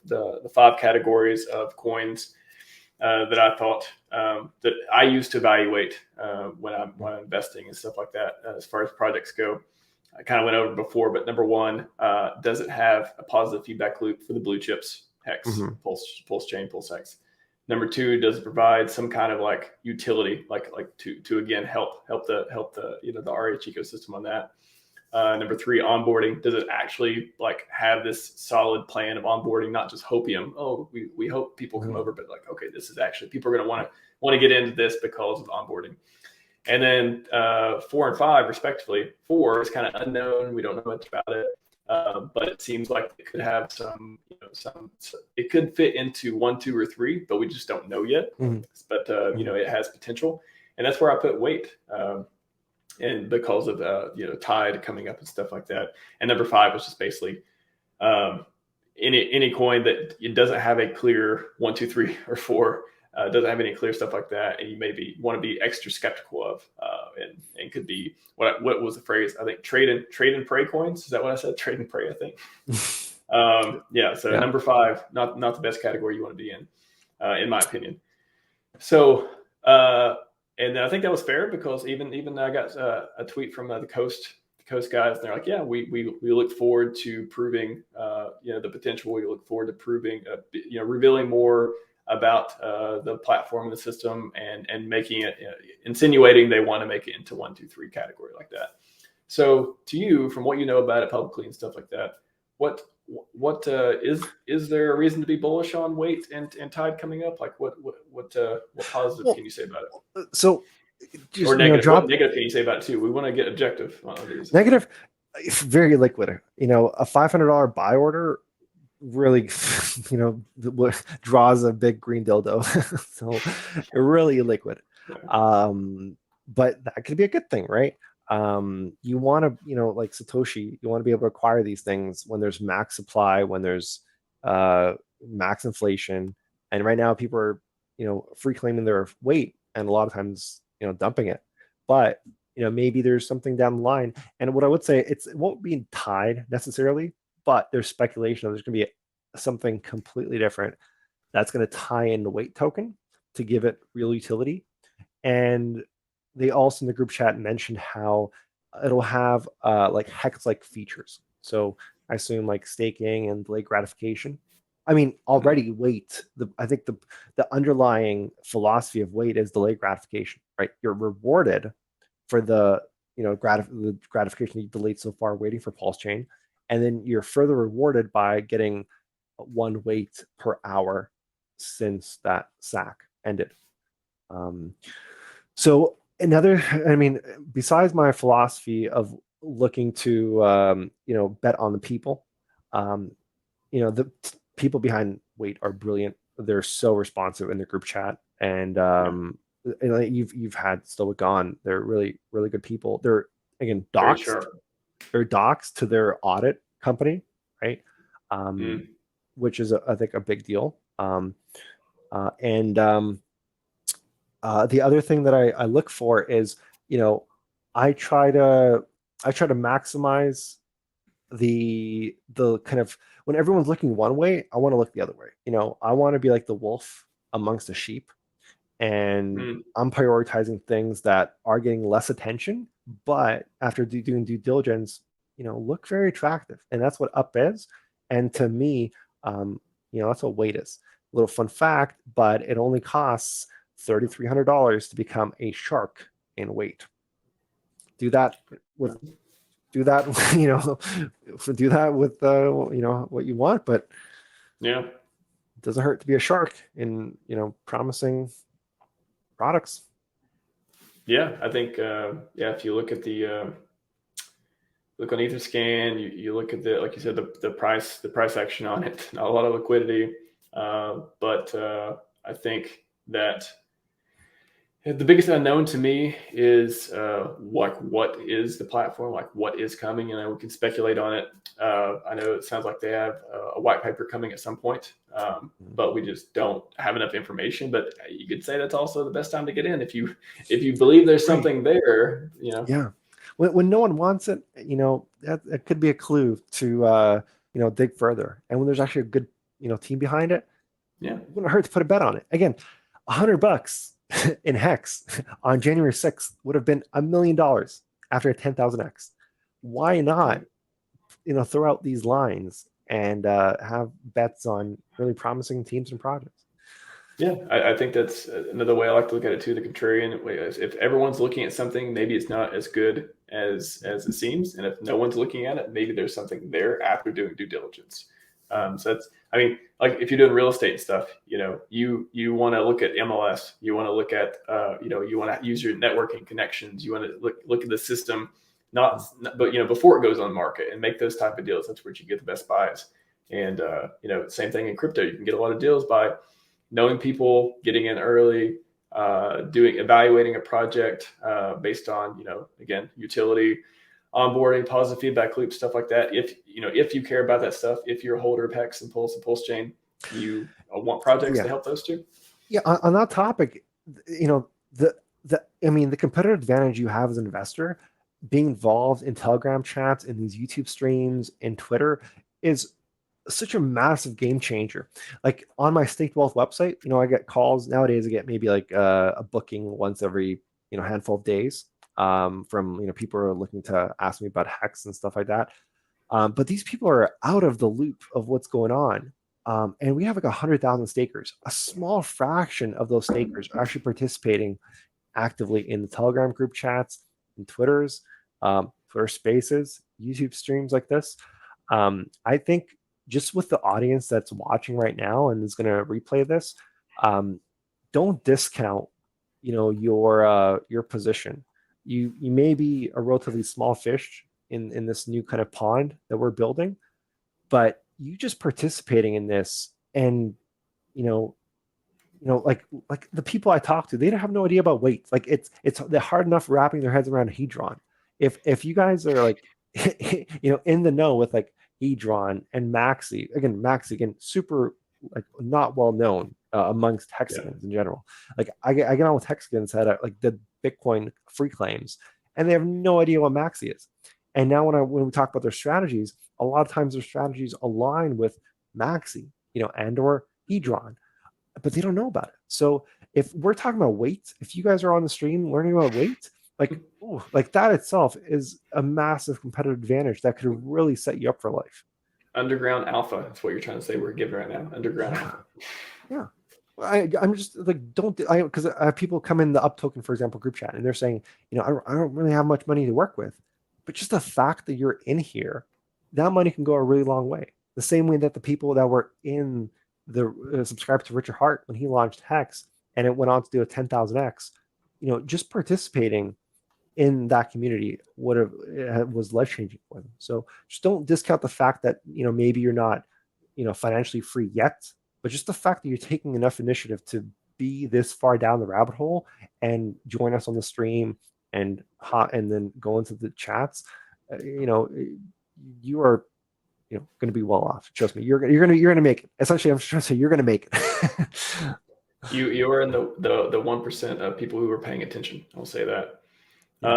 the 5 categories of coins that I thought that I use to evaluate when I'm investing and stuff like that. As far as projects go, I kind of went over before, but number 1, does it have a positive feedback loop for the blue chips? Hex, PulseChain, PulseX. Number 2, does it provide some kind of like utility, like to again help the the RH ecosystem on that? Number 3, onboarding. Does it actually like have this solid plan of onboarding, not just hopium? Oh, we hope people come over, but like, okay, this is actually, people are going to want to get into this because of onboarding. And then 4 and 5, respectively. 4 is kind of unknown. We don't know much about it, but it seems like it could have some, it could fit into 1, 2, or 3, but we just don't know yet. But it has potential, and that's where I put weight. And because of Tide coming up and stuff like that. And number 5 was just basically any coin that it doesn't have a clear 1, 2, 3, or 4, doesn't have any clear stuff like that, and you maybe want to be extra skeptical of, and could be what was the phrase? I think trade and pray coins. Is that what I said? Trade and pray, I think. Number 5, not the best category you want to be in my opinion. So. And I think that was fair, because even I got a tweet from the Coast guys, and they're like, yeah, we look forward to proving the potential. We look forward to proving revealing more about the platform and the system, and making it insinuating they want to make it into 1, 2, 3 category like that. So to you, from what you know about it publicly and stuff like that, what is there a reason to be bullish on weight and Tide coming up? Like what positive can you say about it? So just, or negative, what negative can you say about it too? We want to get objective on these. Negative, it's very liquid. A $500 buy order really, draws a big green dildo. So really liquid. But that could be a good thing, right? You want to, like Satoshi, you want to be able to acquire these things when there's max supply, when there's max inflation. And right now people are, free claiming their weight, and a lot of times, dumping it. But, maybe there's something down the line. And what I would say, it won't be Tide necessarily, but there's speculation that there's going to be something completely different that's going to tie in the weight token to give it real utility. And they also in the group chat mentioned how it'll have like Hex-like features. So I assume like staking and delayed gratification. I mean, already weight. I think the underlying philosophy of weight is delayed gratification, right? You're rewarded for the the gratification you delayed so far, waiting for PulseChain, and then you're further rewarded by getting 1 weight per hour since that SAC ended. So besides my philosophy of looking to bet on the people, the people behind weight are brilliant. They're so responsive in the group chat, and you've had Stoic on. They're really, really good people. They're again doxed. They're doxed to their audit company, right? Which is I think a big deal. The other thing that I look for is, I try to maximize the kind of, when everyone's looking one way, I want to look the other way. I want to be like the wolf amongst the sheep, and I'm prioritizing things that are getting less attention, but after doing due diligence, look very attractive. And that's what up is. And to me, that's what weight is. A little fun fact, but it only costs $3,300 to become a shark in weight. Do that with what you want, but it doesn't hurt to be a shark in promising products. I think if you look at the look on Etherscan, you look at the, like you said, the price action on it, not a lot of liquidity, but I think that the biggest unknown to me is what is the platform, like what is coming, we can speculate on it. I know it sounds like they have a white paper coming at some point, but we just don't have enough information. But you could say that's also the best time to get in if you believe there's something there. Yeah, when no one wants it, that could be a clue to dig further. And when there's actually a good team behind it, Yeah. it wouldn't hurt to put a bet on it. Again, $100 in Hex on January 6th would have been $1 million after a 10,000x. Why not, throw out these lines and have bets on really promising teams and projects? Yeah, I think that's another way I like to look at it too. The contrarian way is if everyone's looking at something, maybe it's not as good as it seems, and if no one's looking at it, maybe there's something there after doing due diligence. So that's, I mean, like if you're doing real estate stuff, you want to look at MLS, you want to look at, you want to use your networking connections, you want to look at the system, but before it goes on market and make those type of deals. That's where you get the best buys. And same thing in crypto, you can get a lot of deals by knowing people, getting in early, evaluating a project based on, again, utility, onboarding, positive feedback loop, stuff like that. If you care about that stuff, if you're a holder of Hex and Pulse and PulseChain, you want projects to help those too. Yeah, on that topic, the competitive advantage you have as an investor, being involved in Telegram chats, in these YouTube streams, in Twitter, is such a massive game changer. Like on my Staked Wealth website, I get calls nowadays. I get maybe like a booking once every handful of days from people who are looking to ask me about Hex and stuff like that. But these people are out of the loop of what's going on. And we have like 100,000 stakers. A small fraction of those stakers are actually participating actively in the Telegram group chats, in Twitters, Twitter Spaces, YouTube streams like this. I think just with the audience that's watching right now and is going to replay this, don't discount, your position. You may be a relatively small fish in this new kind of pond that we're building, but you just participating in this, and like the people I talk to, they don't have no idea about weights. Like they're hard enough wrapping their heads around a hedron. If you guys are like in the know with like hedron and maxi again, super like not well known amongst hexagons in general. Like I get on with hexagons that like the Bitcoin free claims, and they have no idea what maxi is. And now when we talk about their strategies, a lot of times their strategies align with maxi, and or hedron, but they don't know about it. So if we're talking about weight, if you guys are on the stream learning about weight, like that itself is a massive competitive advantage that could really set you up for life. Underground alpha. That's what you're trying to say we're giving right now. Underground alpha. Yeah. I'm just like, because I have people come in the Up Token, for example, group chat, and they're saying, I don't really have much money to work with, but just the fact that you're in here, that money can go a really long way. The same way that the people that were in the subscribed to Richard Hart when he launched Hex and it went on to do a 10,000x, just participating in that community was life changing for them. So just don't discount the fact that maybe you're not financially free yet, but just the fact that you're taking enough initiative to be this far down the rabbit hole and join us on the stream and then go into the chats. You are going to be well off. Trust me, you're going to make it. Essentially, I'm trying to say you're going to make it. You are in the 1% of people who are paying attention. I'll say that.